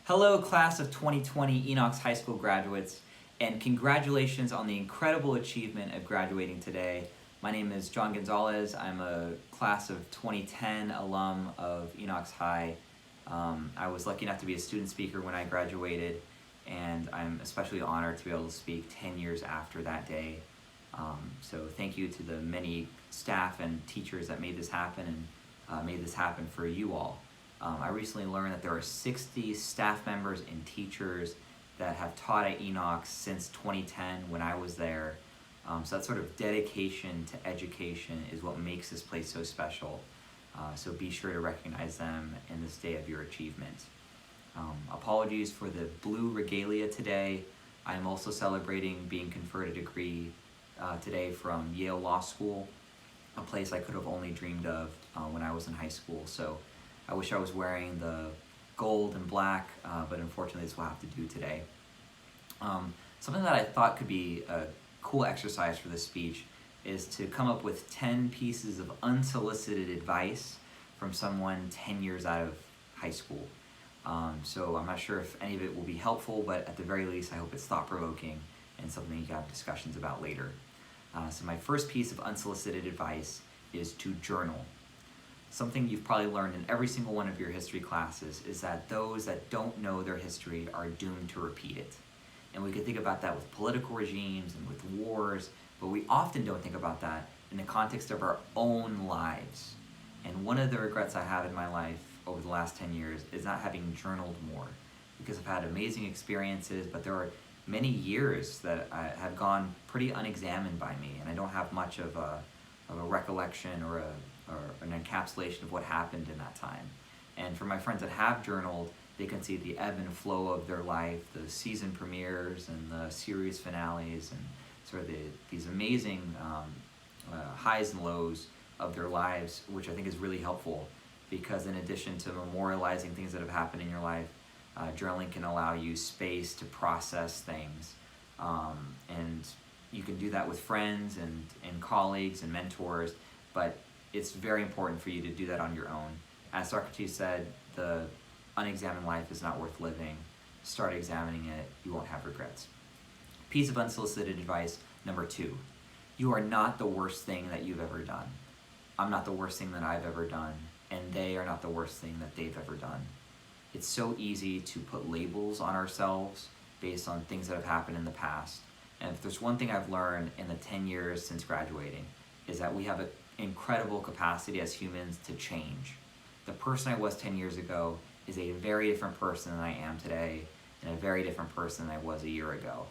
Hello, class of 2020 Enochs High School graduates, and congratulations on the incredible achievement of graduating today. My name is John Gonzalez. I'm a class of 2010 alum of Enochs High. I was lucky enough to be a student speaker when I graduated, and I'm especially honored to be able to speak 10 years after that day. So thank you to the many staff and teachers that made this happen and made this happen for you all. I recently learned that there are 60 staff members and teachers that have taught at Enochs since 2010 when I was there. So that sort of dedication to education is what makes this place so special. So be sure to recognize them in this day of your achievement. Apologies for the blue regalia today. I am also celebrating being conferred a degree today from Yale Law School, a place I could have only dreamed of when I was in high school. So I wish I was wearing the gold and black, but unfortunately this will have to do today. Something that I thought could be a cool exercise for this speech is to come up with 10 pieces of unsolicited advice from someone 10 years out of high school. So I'm not sure if any of it will be helpful, but at the very least I hope it's thought-provoking and something you can have discussions about later. So my first piece of unsolicited advice is to journal. Something you've probably learned in every single one of your history classes is that those that don't know their history are doomed to repeat it. And we could think about that with political regimes and with wars, but we often don't think about that in the context of our own lives. And one of the regrets I have in my life over the last 10 years is not having journaled more, because I've had amazing experiences, but there are many years that have gone pretty unexamined by me, and I don't have much of a recollection or an encapsulation of what happened in that time. And for my friends that have journaled, they can see the ebb and flow of their life, the season premieres and the series finales, and sort of these amazing highs and lows of their lives, which I think is really helpful, because in addition to memorializing things that have happened in your life, journaling can allow you space to process things. And you can do that with friends and colleagues and mentors, but it's very important for you to do that on your own. As Socrates said, the unexamined life is not worth living. Start examining it, you won't have regrets. Piece of unsolicited advice number 2. You are not the worst thing that you've ever done. I'm not the worst thing that I've ever done, and they are not the worst thing that they've ever done. It's so easy to put labels on ourselves based on things that have happened in the past. And if there's one thing I've learned in the 10 years since graduating, is that we have an incredible capacity as humans to change. The person I was 10 years ago is a very different person than I am today, and a very different person than I was a year ago.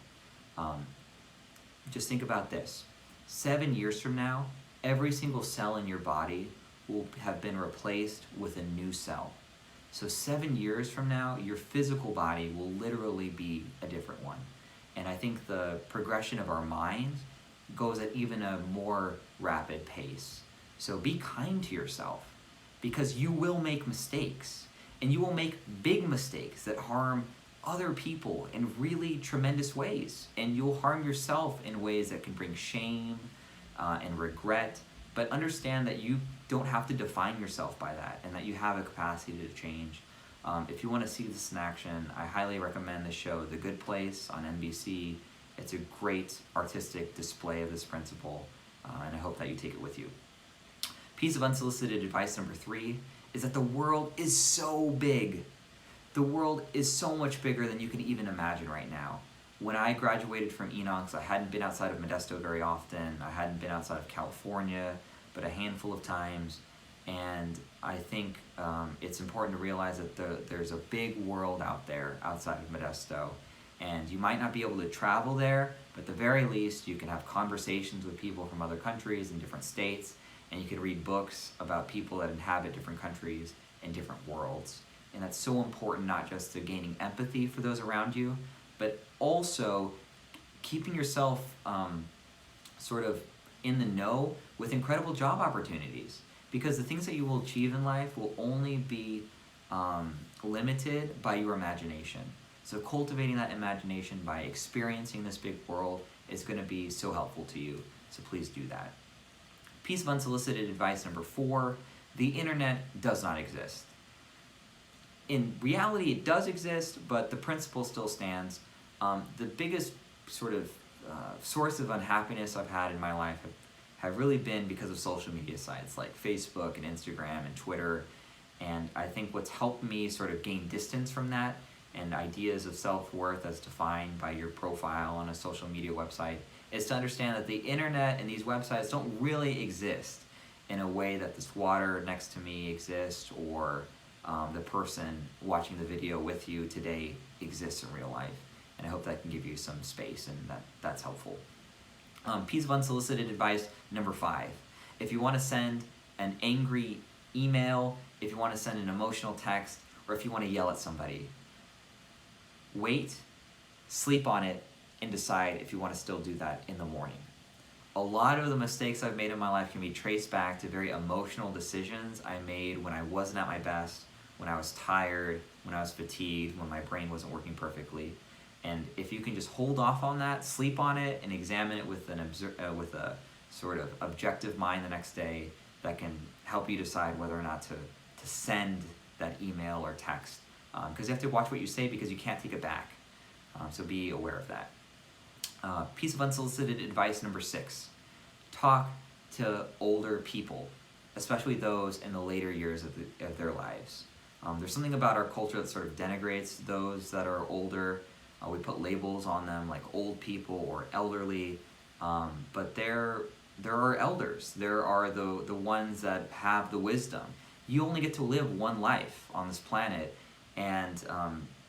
Just think about this. 7 years from now, every single cell in your body will have been replaced with a new cell. So 7 years from now, your physical body will literally be a different one. And I think the progression of our minds goes at even a more rapid pace. So be kind to yourself, because you will make mistakes, and you will make big mistakes that harm other people in really tremendous ways, and you'll harm yourself in ways that can bring shame and regret. But understand that you don't have to define yourself by that, and that you have a capacity to change. If you want to see this in action, I highly recommend the show The Good Place on NBC. It's a great artistic display of this principle, and I hope that you take it with you. Piece of unsolicited advice number 3 is that the world is so big. The world is so much bigger than you can even imagine right now. When I graduated from Enochs, I hadn't been outside of Modesto very often. I hadn't been outside of California, but a handful of times. And I think it's important to realize that there's a big world out there outside of Modesto. And you might not be able to travel there, but at the very least you can have conversations with people from other countries and different states, and you can read books about people that inhabit different countries and different worlds. And that's so important, not just to gaining empathy for those around you, but also keeping yourself sort of in the know with incredible job opportunities. Because the things that you will achieve in life will only be limited by your imagination. So cultivating that imagination by experiencing this big world is going to be so helpful to you. So please do that. Piece of unsolicited advice number 4, the internet does not exist. in reality, it does exist, but the principle still stands. The biggest sort of source of unhappiness I've had in my life have really been because of social media sites like Facebook and Instagram and Twitter. And I think what's helped me sort of gain distance from that and ideas of self-worth as defined by your profile on a social media website is to understand that the internet and these websites don't really exist in a way that this water next to me exists, or the person watching the video with you today exists in real life. And I hope that can give you some space, and that's helpful. Piece of unsolicited advice number 5. If you want to send an angry email, if you want to send an emotional text, or if you want to yell at somebody, wait, sleep on it, and decide if you want to still do that in the morning. A lot of the mistakes I've made in my life can be traced back to very emotional decisions I made when I wasn't at my best, when I was tired, when I was fatigued, when my brain wasn't working perfectly. And if you can just hold off on that, sleep on it, and examine it with a sort of objective mind the next day, that can help you decide whether or not to send that email or text. Because you have to watch what you say, because you can't take it back. So be aware of that. Piece of unsolicited advice number 6. Talk to older people, especially those in the later years of their lives. There's something about our culture that sort of denigrates those that are older. We put labels on them like old people or elderly, but there are elders. There are the ones that have the wisdom. You only get to live one life on this planet, and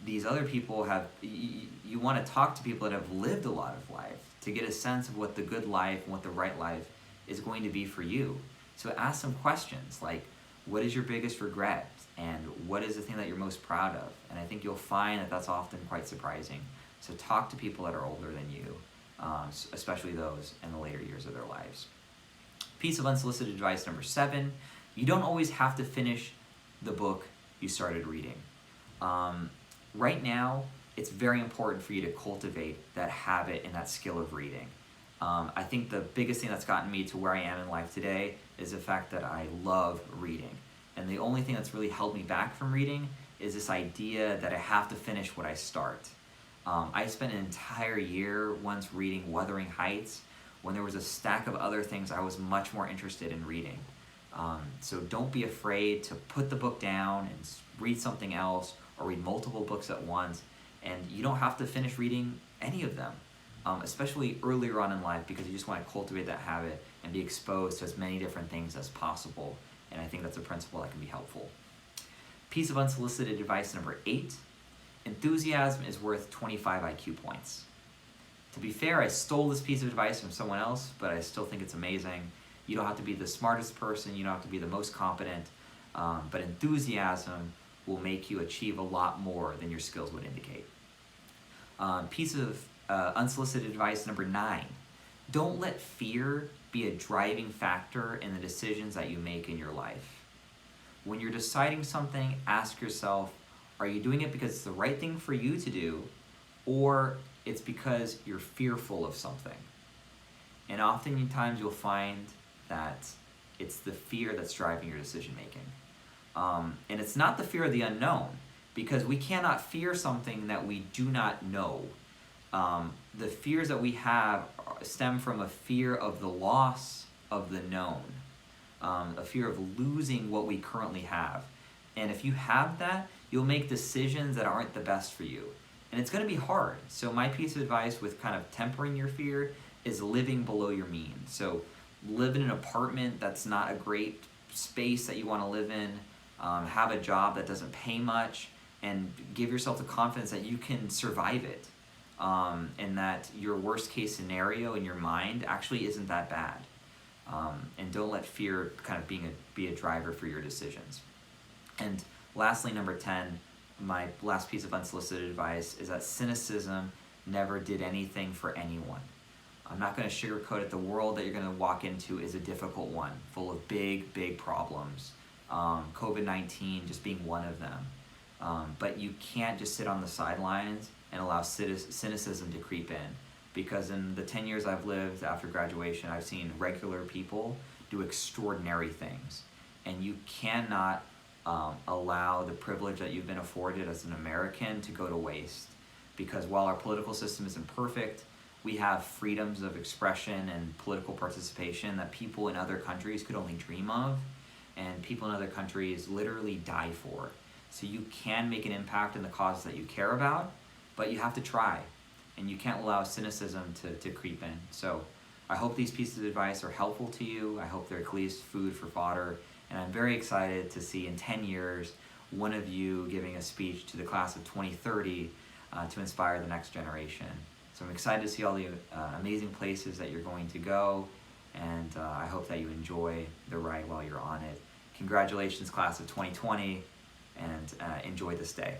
these other people you want to talk to people that have lived a lot of life to get a sense of what the good life and what the right life is going to be for you. So ask some questions like, what is your biggest regret? And what is the thing that you're most proud of? And I think you'll find that that's often quite surprising. So talk to people that are older than you, especially those in the later years of their lives. Piece of unsolicited advice number 7. You don't always have to finish the book you started reading. Right now, it's very important for you to cultivate that habit and that skill of reading. I think the biggest thing that's gotten me to where I am in life today is the fact that I love reading. And the only thing that's really held me back from reading is this idea that I have to finish what I start. I spent an entire year once reading Wuthering Heights when there was a stack of other things I was much more interested in reading. So don't be afraid to put the book down and read something else, or read multiple books at once. And you don't have to finish reading any of them, especially earlier on in life, because you just want to cultivate that habit and be exposed to as many different things as possible. And I think that's a principle that can be helpful. Piece of unsolicited advice number 8. Enthusiasm is worth 25 IQ points. To be fair, I stole this piece of advice from someone else, but I still think it's amazing. You don't have to be the smartest person, you don't have to be the most competent, but enthusiasm will make you achieve a lot more than your skills would indicate. Piece of unsolicited advice number 9. Don't let fear be a driving factor in the decisions that you make in your life. When you're deciding something, ask yourself, are you doing it because it's the right thing for you to do, or it's because you're fearful of something? And oftentimes you'll find that it's the fear that's driving your decision making. And it's not the fear of the unknown, because we cannot fear something that we do not know. The fears that we have stem from a fear of the loss of the known, a fear of losing what we currently have. And if you have that, you'll make decisions that aren't the best for you. And it's going to be hard. So my piece of advice with kind of tempering your fear is living below your means. So live in an apartment that's not a great space that you want to live in. Have a job that doesn't pay much, and give yourself the confidence that you can survive it. And that your worst case scenario in your mind actually isn't that bad. And don't let fear kind of be a driver for your decisions. And lastly, number 10, my last piece of unsolicited advice is that cynicism never did anything for anyone. I'm not going to sugarcoat it. The world that you're going to walk into is a difficult one, full of big problems. COVID-19 just being one of them. But you can't just sit on the sidelines and allow cynicism to creep in. Because in the 10 years I've lived after graduation, I've seen regular people do extraordinary things. And you cannot allow the privilege that you've been afforded as an American to go to waste. Because while our political system isn't perfect, we have freedoms of expression and political participation that people in other countries could only dream of, and people in other countries literally die for. So you can make an impact in the causes that you care about, but you have to try, and you can't allow cynicism to creep in. So I hope these pieces of advice are helpful to you. I hope they're at least food for fodder, and I'm very excited to see in 10 years one of you giving a speech to the class of 2030 to inspire the next generation. So I'm excited to see all the amazing places that you're going to go, and I hope that you enjoy the ride while you're on it. Congratulations, class of 2020, and enjoy this day.